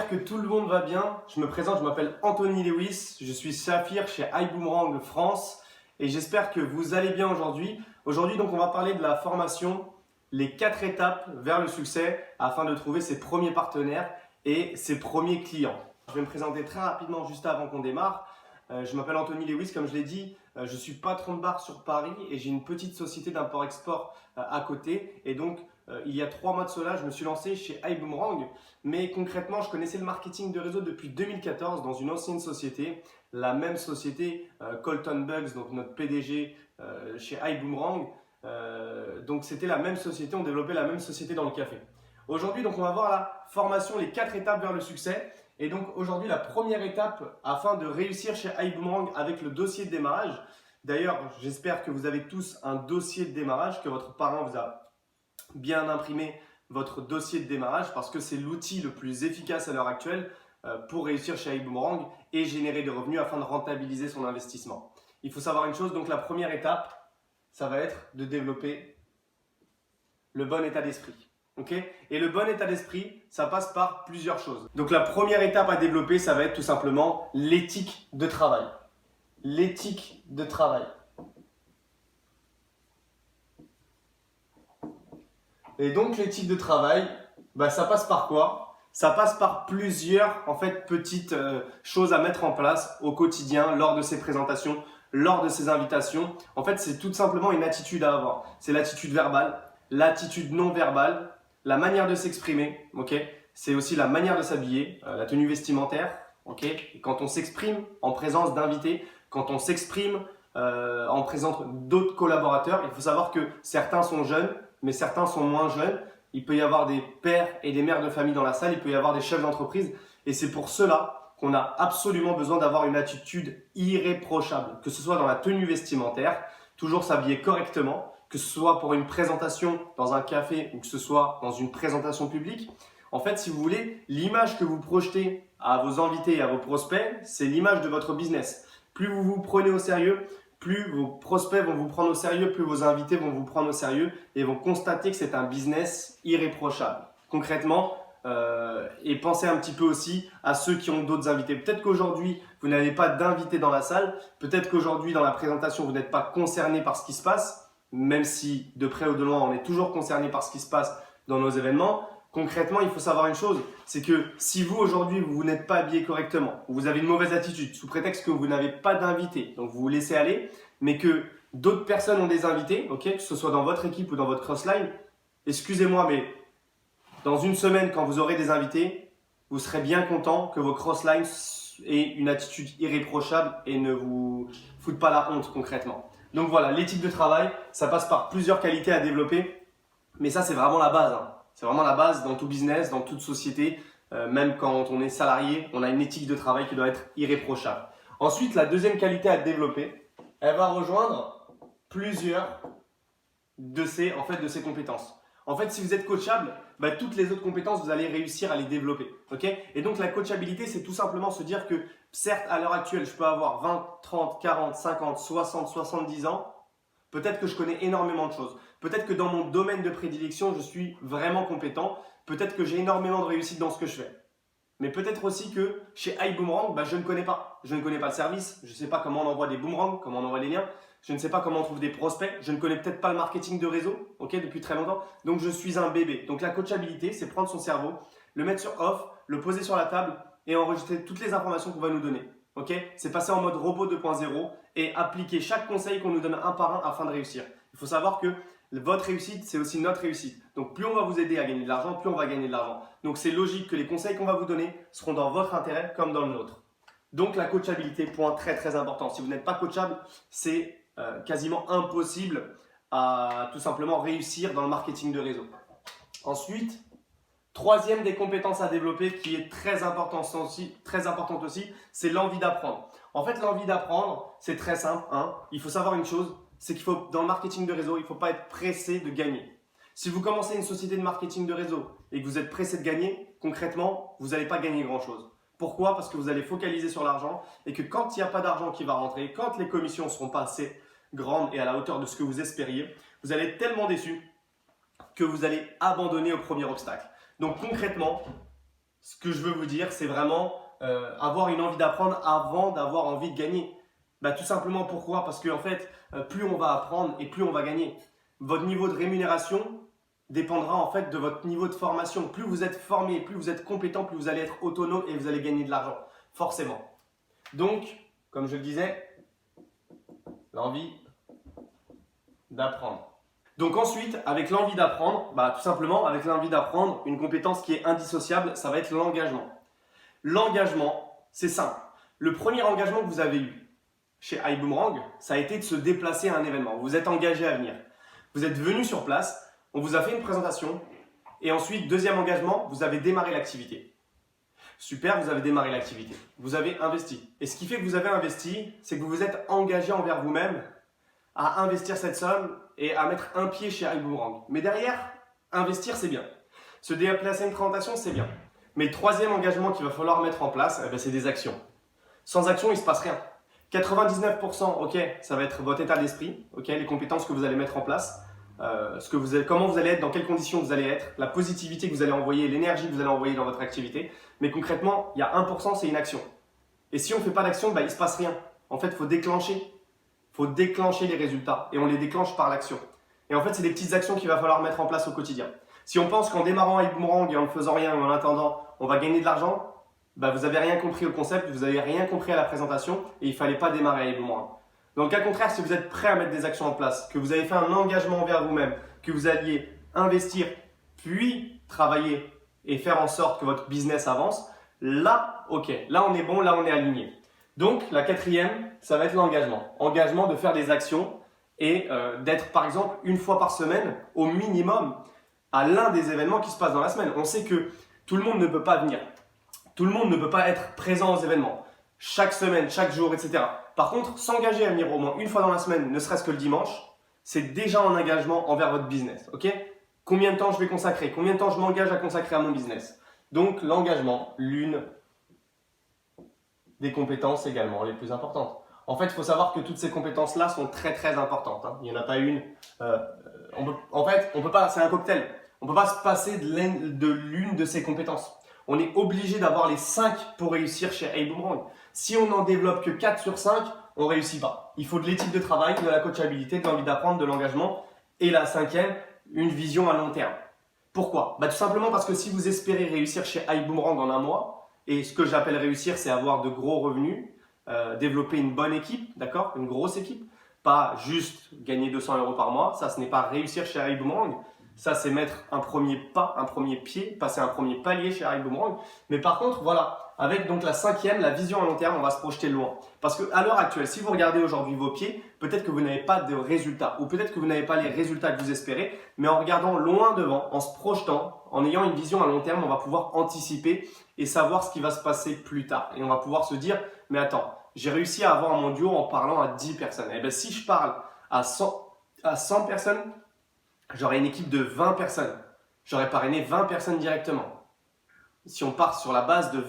j'espère que tout le monde va bien. Je me présente, je m'appelle Anthony Lewis, je suis Saphir chez iBoomerang France et j'espère que vous allez bien aujourd'hui. Aujourd'hui, donc, on va parler de la formation, les 4 étapes vers le succès afin de trouver ses premiers partenaires et ses premiers clients. Je vais me présenter très rapidement juste avant qu'on démarre. Je m'appelle Anthony Lewis, comme je l'ai dit, je suis patron de bar sur Paris et j'ai une petite société d'import-export à côté. Et donc, il y a 3 mois de cela, je me suis lancé chez iBoomerang. Mais concrètement, je connaissais le marketing de réseau depuis 2014 dans une ancienne société, la même société, Colton Bugs, donc notre PDG chez iBoomerang. Donc, c'était la même société, on développait la même société dans le café. Aujourd'hui, donc, on va voir la formation, les 4 étapes vers le succès. Et donc aujourd'hui, la première étape afin de réussir chez iBoomerang avec le dossier de démarrage. D'ailleurs, j'espère que vous avez tous un dossier de démarrage, que votre parrain vous a bien imprimé votre dossier de démarrage parce que c'est l'outil le plus efficace à l'heure actuelle pour réussir chez iBoomerang et générer des revenus afin de rentabiliser son investissement. Il faut savoir une chose, donc la première étape, ça va être de développer le bon état d'esprit. Okay, et le bon état d'esprit, ça passe par plusieurs choses. Donc la première étape à développer, ça va être tout simplement l'éthique de travail. L'éthique de travail. Et donc l'éthique de travail, ça passe par quoi? Ça passe par plusieurs petites choses à mettre en place au quotidien, lors de ces présentations, lors de ces invitations. En fait, c'est tout simplement une attitude à avoir. C'est l'attitude verbale, l'attitude non verbale, la manière de s'exprimer, c'est aussi la manière de s'habiller, la tenue vestimentaire, et quand on s'exprime en présence d'invités, quand on s'exprime en présence d'autres collaborateurs, il faut savoir que certains sont jeunes, mais certains sont moins jeunes. Il peut y avoir des pères et des mères de famille dans la salle, il peut y avoir des chefs d'entreprise, et c'est pour cela qu'on a absolument besoin d'avoir une attitude irréprochable, que ce soit dans la tenue vestimentaire, toujours s'habiller correctement, que ce soit pour une présentation dans un café ou que ce soit dans une présentation publique. En fait, si vous voulez, l'image que vous projetez à vos invités et à vos prospects, c'est l'image de votre business. Plus vous vous prenez au sérieux, plus vos prospects vont vous prendre au sérieux, plus vos invités vont vous prendre au sérieux et vont constater que c'est un business irréprochable. Concrètement, et pensez un petit peu aussi à ceux qui ont d'autres invités. Peut-être qu'aujourd'hui, vous n'avez pas d'invités dans la salle. Peut-être qu'aujourd'hui, dans la présentation, vous n'êtes pas concerné par ce qui se passe. Même si de près ou de loin, on est toujours concerné par ce qui se passe dans nos événements. Concrètement, il faut savoir une chose, c'est que si vous, aujourd'hui, vous n'êtes pas habillé correctement, vous avez une mauvaise attitude, sous prétexte que vous n'avez pas d'invités, donc vous vous laissez aller, mais que d'autres personnes ont des invités, que ce soit dans votre équipe ou dans votre crossline, excusez-moi, mais dans une semaine, quand vous aurez des invités, vous serez bien content que vos crosslines aient une attitude irréprochable et ne vous foutent pas la honte concrètement. Donc voilà, l'éthique de travail, ça passe par plusieurs qualités à développer, mais ça c'est vraiment la base. C'est vraiment la base dans tout business, dans toute société, même quand on est salarié, on a une éthique de travail qui doit être irréprochable. Ensuite, la deuxième qualité à développer, elle va rejoindre plusieurs de ces compétences. En fait, si vous êtes coachable, toutes les autres compétences, vous allez réussir à les développer. Et donc, la coachabilité, c'est tout simplement se dire que, certes, à l'heure actuelle, je peux avoir 20, 30, 40, 50, 60, 70 ans. Peut-être que je connais énormément de choses. Peut-être que dans mon domaine de prédilection, je suis vraiment compétent. Peut-être que j'ai énormément de réussite dans ce que je fais. Mais peut-être aussi que chez iBoomerang, je ne connais pas. Je ne connais pas le service. Je ne sais pas comment on envoie des boomerangs, comment on envoie les liens. Je ne sais pas comment on trouve des prospects. Je ne connais peut-être pas le marketing de réseau depuis très longtemps. Donc, je suis un bébé. Donc, la coachabilité, c'est prendre son cerveau, le mettre sur off, le poser sur la table et enregistrer toutes les informations qu'on va nous donner. C'est passer en mode robot 2.0 et appliquer chaque conseil qu'on nous donne un par un afin de réussir. Il faut savoir que votre réussite, c'est aussi notre réussite. Donc, plus on va vous aider à gagner de l'argent, plus on va gagner de l'argent. Donc, c'est logique que les conseils qu'on va vous donner seront dans votre intérêt comme dans le nôtre. Donc, la coachabilité, point très très important. Si vous n'êtes pas coachable, c'est quasiment impossible à tout simplement réussir dans le marketing de réseau. Ensuite, troisième des compétences à développer qui est très importante aussi, c'est l'envie d'apprendre. En fait, l'envie d'apprendre, c'est très simple. Il faut savoir une chose, c'est qu'il faut, dans le marketing de réseau, il ne faut pas être pressé de gagner. Si vous commencez une société de marketing de réseau et que vous êtes pressé de gagner, concrètement, vous n'allez pas gagner grand-chose. Pourquoi? Parce que vous allez focaliser sur l'argent et que quand il n'y a pas d'argent qui va rentrer, quand les commissions ne seront pas assez grandes et à la hauteur de ce que vous espériez, vous allez être tellement déçu que vous allez abandonner au premier obstacle. Donc concrètement, ce que je veux vous dire, c'est vraiment avoir une envie d'apprendre avant d'avoir envie de gagner. Bah, tout simplement pourquoi? Parce que en fait, plus on va apprendre et plus on va gagner. Votre niveau de rémunération dépendra en fait de votre niveau de formation. Plus vous êtes formé, plus vous êtes compétent, plus vous allez être autonome et vous allez gagner de l'argent. Forcément. Donc, comme je le disais, l'envie d'apprendre. Donc ensuite, avec l'envie d'apprendre, bah, tout simplement, avec l'envie d'apprendre, une compétence qui est indissociable, ça va être l'engagement. L'engagement, c'est simple. Le premier engagement que vous avez eu chez iBoomerang, ça a été de se déplacer à un événement. Vous êtes engagé à venir. Vous êtes venu sur place, on vous a fait une présentation, et ensuite, deuxième engagement, vous avez démarré l'activité. Super, vous avez démarré l'activité. Vous avez investi. Et ce qui fait que vous avez investi, c'est que vous vous êtes engagé envers vous-même à investir cette somme et à mettre un pied chez iBoomerang. Mais derrière, investir, c'est bien. Se déplacer à une présentation, c'est bien. Mais le troisième engagement qu'il va falloir mettre en place, c'est des actions. Sans action, il ne se passe rien. 99%, ok, ça va être votre état d'esprit, ok, les compétences que vous allez mettre en place, comment vous allez être, dans quelles conditions vous allez être, la positivité que vous allez envoyer, l'énergie que vous allez envoyer dans votre activité. Mais concrètement, il y a 1%, c'est une action. Et si on ne fait pas d'action, il ne se passe rien. En fait, il faut déclencher les résultats et on les déclenche par l'action. Et en fait, c'est des petites actions qu'il va falloir mettre en place au quotidien. Si on pense qu'en démarrant iBoomerang et en ne faisant rien et en attendant, on va gagner de l'argent, vous n'avez rien compris au concept, vous n'avez rien compris à la présentation et il ne fallait pas démarrer iBoomerang. Dans le cas contraire, si vous êtes prêt à mettre des actions en place, que vous avez fait un engagement envers vous-même, que vous alliez investir, puis travailler et faire en sorte que votre business avance, là, ok, là on est bon, là on est aligné. Donc, la quatrième, ça va être l'engagement. Engagement de faire des actions et d'être, par exemple, une fois par semaine, au minimum, à l'un des événements qui se passent dans la semaine. On sait que tout le monde ne peut pas venir. Tout le monde ne peut pas être présent aux événements. Chaque semaine, chaque jour, etc. Par contre, s'engager à venir au moins une fois dans la semaine, ne serait-ce que le dimanche, c'est déjà un engagement envers votre business. Ok? Combien de temps je vais consacrer? Combien de temps je m'engage à consacrer à mon business? Donc, l'engagement, l'une des compétences également les plus importantes. En fait, il faut savoir que toutes ces compétences-là sont très très importantes. Il n'y en a pas une. On peut pas, c'est un cocktail. On ne peut pas se passer de l'une de ces compétences. On est obligé d'avoir les 5 pour réussir chez iBoomerang. Si on n'en développe que 4 sur 5, on ne réussit pas. Il faut de l'éthique de travail, de la coachabilité, de l'envie d'apprendre, de l'engagement. Et la cinquième, une vision à long terme. Pourquoi? Tout simplement parce que si vous espérez réussir chez iBoomerang en un mois, et ce que j'appelle réussir, c'est avoir de gros revenus, développer une bonne équipe, d'accord? Une grosse équipe. Pas juste gagner 200 € par mois. Ça, ce n'est pas réussir chez iBoomerang. Ça, c'est mettre un premier pas, un premier pied, passer un premier palier chez iBoomerang. Mais par contre, voilà, avec donc la cinquième, la vision à long terme, on va se projeter loin. Parce qu'à l'heure actuelle, si vous regardez aujourd'hui vos pieds, peut-être que vous n'avez pas de résultats ou peut-être que vous n'avez pas les résultats que vous espérez, mais en regardant loin devant, en se projetant, en ayant une vision à long terme, on va pouvoir anticiper et savoir ce qui va se passer plus tard. Et on va pouvoir se dire, mais attends, j'ai réussi à avoir mon duo en parlant à 10 personnes. Et bien, si je parle à 100 personnes, j'aurai une équipe de 20 personnes. J'aurai parrainé 20 personnes directement. Si on part sur la base de...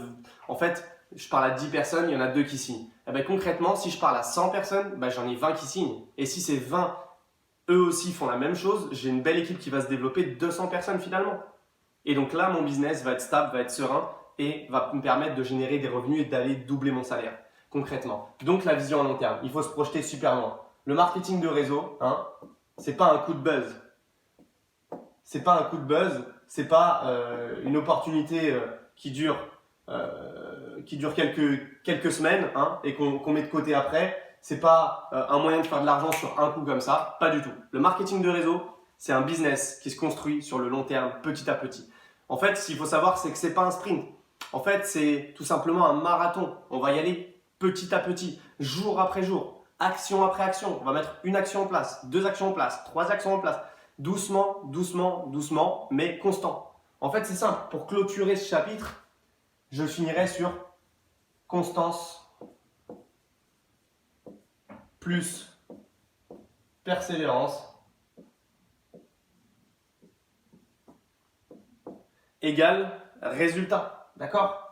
En fait, je parle à 10 personnes, il y en a 2 qui signent. Et bien, concrètement, si je parle à 100 personnes, j'en ai 20 qui signent. Et si ces 20, eux aussi font la même chose, j'ai une belle équipe qui va se développer de 200 personnes finalement. Et donc là, mon business va être stable, va être serein et va me permettre de générer des revenus et d'aller doubler mon salaire, concrètement. Donc la vision à long terme, il faut se projeter super loin. Le marketing de réseau, c'est pas un coup de buzz. C'est pas un coup de buzz, c'est pas une opportunité qui dure quelques semaines et qu'on met de côté après. C'est pas un moyen de faire de l'argent sur un coup comme ça, pas du tout. Le marketing de réseau, c'est un business qui se construit sur le long terme, petit à petit. En fait, ce qu'il faut savoir, c'est que c'est pas un sprint. En fait, c'est tout simplement un marathon. On va y aller petit à petit, jour après jour, action après action. On va mettre une action en place, 2 actions en place, 3 actions en place. Doucement, doucement, doucement, mais constant. En fait, c'est simple. Pour clôturer ce chapitre, je finirai sur constance plus persévérance égale résultat. D'accord?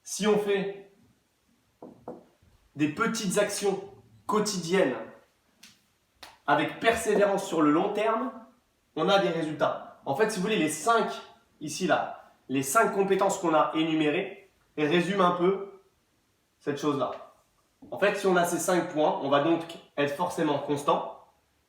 Si on fait des petites actions quotidiennes avec persévérance sur le long terme, on a des résultats. En fait, si vous voulez, les 5 ici là, les 5 compétences qu'on a énumérées et résume un peu cette chose-là. En fait, si on a ces 5 points, on va donc être forcément constant.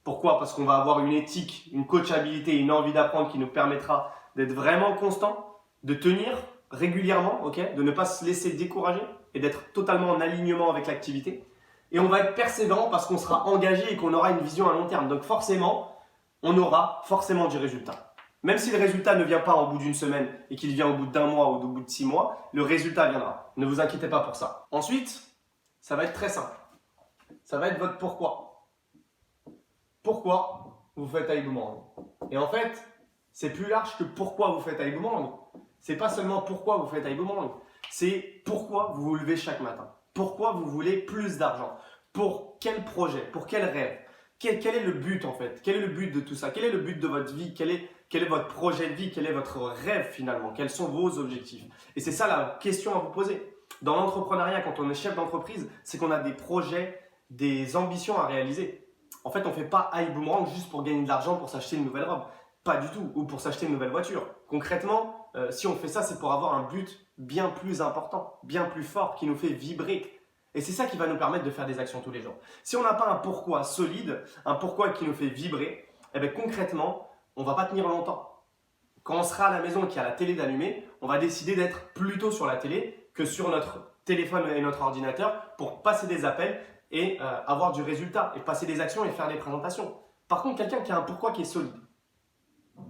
Pourquoi? Parce qu'on va avoir une éthique, une coachabilité, une envie d'apprendre qui nous permettra d'être vraiment constant, de tenir régulièrement, de ne pas se laisser décourager et d'être totalement en alignement avec l'activité. Et on va être persévérant parce qu'on sera engagé et qu'on aura une vision à long terme. Donc forcément, on aura forcément du résultat. Même si le résultat ne vient pas au bout d'une semaine et qu'il vient au bout d'un mois ou au bout de 6 mois, le résultat viendra. Ne vous inquiétez pas pour ça. Ensuite, ça va être très simple. Ça va être votre pourquoi. Pourquoi vous faites iBoomerang? Et en fait, c'est plus large que pourquoi vous faites iBoomerang. C'est pas seulement pourquoi vous faites iBoomerang, c'est pourquoi vous vous levez chaque matin. Pourquoi vous voulez plus d'argent? Pour quel projet? Pour quel rêve? Quel est le but en fait? Quel est le but de tout ça? Quel est le but de votre vie? Quel est votre projet de vie? Quel est votre rêve finalement? Quels sont vos objectifs? Et c'est ça la question à vous poser. Dans l'entrepreneuriat, quand on est chef d'entreprise, c'est qu'on a des projets, des ambitions à réaliser. En fait, on ne fait pas iBoomerang juste pour gagner de l'argent, pour s'acheter une nouvelle robe. Pas du tout. Ou pour s'acheter une nouvelle voiture. Concrètement, si on fait ça, c'est pour avoir un but bien plus important, bien plus fort, qui nous fait vibrer. Et c'est ça qui va nous permettre de faire des actions tous les jours. Si on n'a pas un pourquoi solide, un pourquoi qui nous fait vibrer, eh bien, concrètement, on ne va pas tenir longtemps. Quand on sera à la maison et qu'il y a la télé d'allumer, on va décider d'être plutôt sur la télé que sur notre téléphone et notre ordinateur pour passer des appels et avoir du résultat, et passer des actions et faire des présentations. Par contre, quelqu'un qui a un pourquoi qui est solide,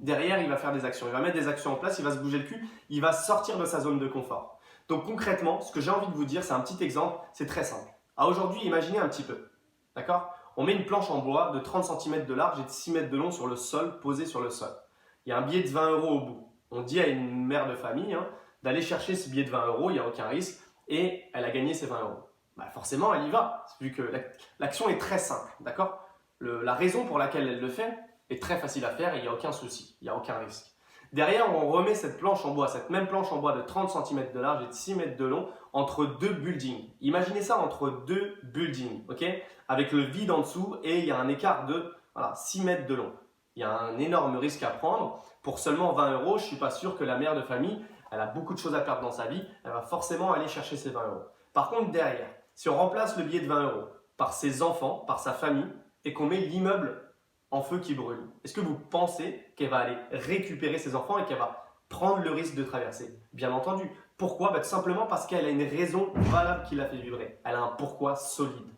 derrière, il va faire des actions, il va mettre des actions en place, il va se bouger le cul, il va sortir de sa zone de confort. Donc concrètement, ce que j'ai envie de vous dire, c'est un petit exemple, c'est très simple. À aujourd'hui, imaginez un petit peu, d'accord? On met une planche en bois de 30 cm de large et de 6 mètres de long sur le sol, posée sur le sol. Il y a un billet de 20 € au bout. On dit à une mère de famille d'aller chercher ce billet de 20 €, il n'y a aucun risque, et elle a gagné ses 20 €. Bah forcément, elle y va, vu que l'action est très simple, d'accord? La raison pour laquelle elle le fait est très facile à faire et il n'y a aucun souci, il n'y a aucun risque. Derrière, on remet cette planche en bois, cette même planche en bois de 30 cm de large et de 6 mètres de long entre 2 buildings. Imaginez ça entre 2 buildings, avec le vide en dessous et il y a un écart de 6 mètres de long. Il y a un énorme risque à prendre. Pour seulement 20 €, je ne suis pas sûr que la mère de famille, elle a beaucoup de choses à perdre dans sa vie, elle va forcément aller chercher ses 20 €. Par contre, derrière, si on remplace le billet de 20 € par ses enfants, par sa famille, et qu'on met l'immeuble en feu qui brûle, est-ce que vous pensez qu'elle va aller récupérer ses enfants et qu'elle va prendre le risque de traverser? Bien entendu. Pourquoi? Tout simplement parce qu'elle a une raison valable qui la fait vibrer. Elle a un pourquoi solide.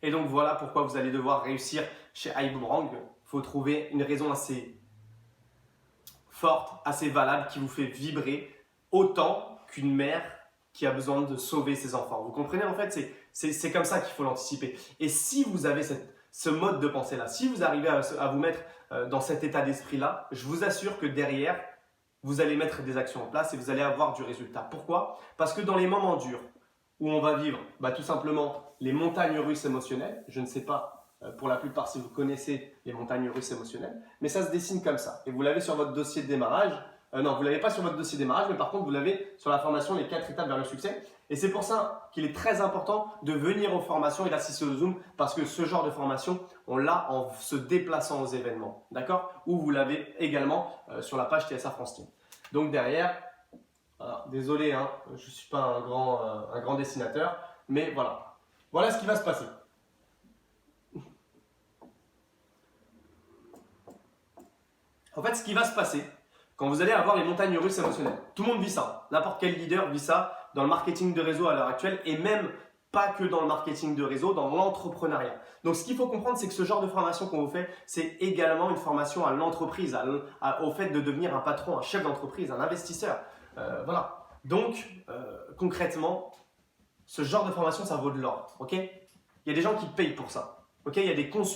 Et donc voilà pourquoi vous allez devoir réussir chez iBoomerang. Il faut trouver une raison assez forte, assez valable, qui vous fait vibrer autant qu'une mère qui a besoin de sauver ses enfants. Vous comprenez? En fait, c'est comme ça qu'il faut l'anticiper. Et si vous avez ce mode de pensée-là, si vous arrivez à vous mettre dans cet état d'esprit-là, je vous assure que derrière, vous allez mettre des actions en place et vous allez avoir du résultat. Pourquoi? Parce que dans les moments durs, où on va vivre tout simplement les montagnes russes émotionnelles, je ne sais pas pour la plupart si vous connaissez les montagnes russes émotionnelles, mais ça se dessine comme ça. Et vous l'avez sur votre dossier de démarrage. Non, vous ne l'avez pas sur votre dossier de démarrage, mais par contre, vous l'avez sur la formation Les 4 étapes vers le succès. Et c'est pour ça qu'il est très important de venir aux formations et d'assister au Zoom, parce que ce genre de formation, on l'a en se déplaçant aux événements, d'accord? Ou vous l'avez également sur la page TSA France Team. Donc derrière, désolé, je ne suis pas un grand dessinateur, mais voilà ce qui va se passer. En fait, ce qui va se passer, quand vous allez avoir les montagnes russes émotionnelles, tout le monde vit ça. N'importe quel leader vit ça dans le marketing de réseau à l'heure actuelle, et même pas que dans le marketing de réseau, dans l'entrepreneuriat. Donc, ce qu'il faut comprendre, c'est que ce genre de formation qu'on vous fait, c'est également une formation à l'entreprise, au fait de devenir un patron, un chef d'entreprise, un investisseur. Voilà. Donc, concrètement, ce genre de formation, ça vaut de l'or. Il y a des gens qui payent pour ça. Il y a des consultants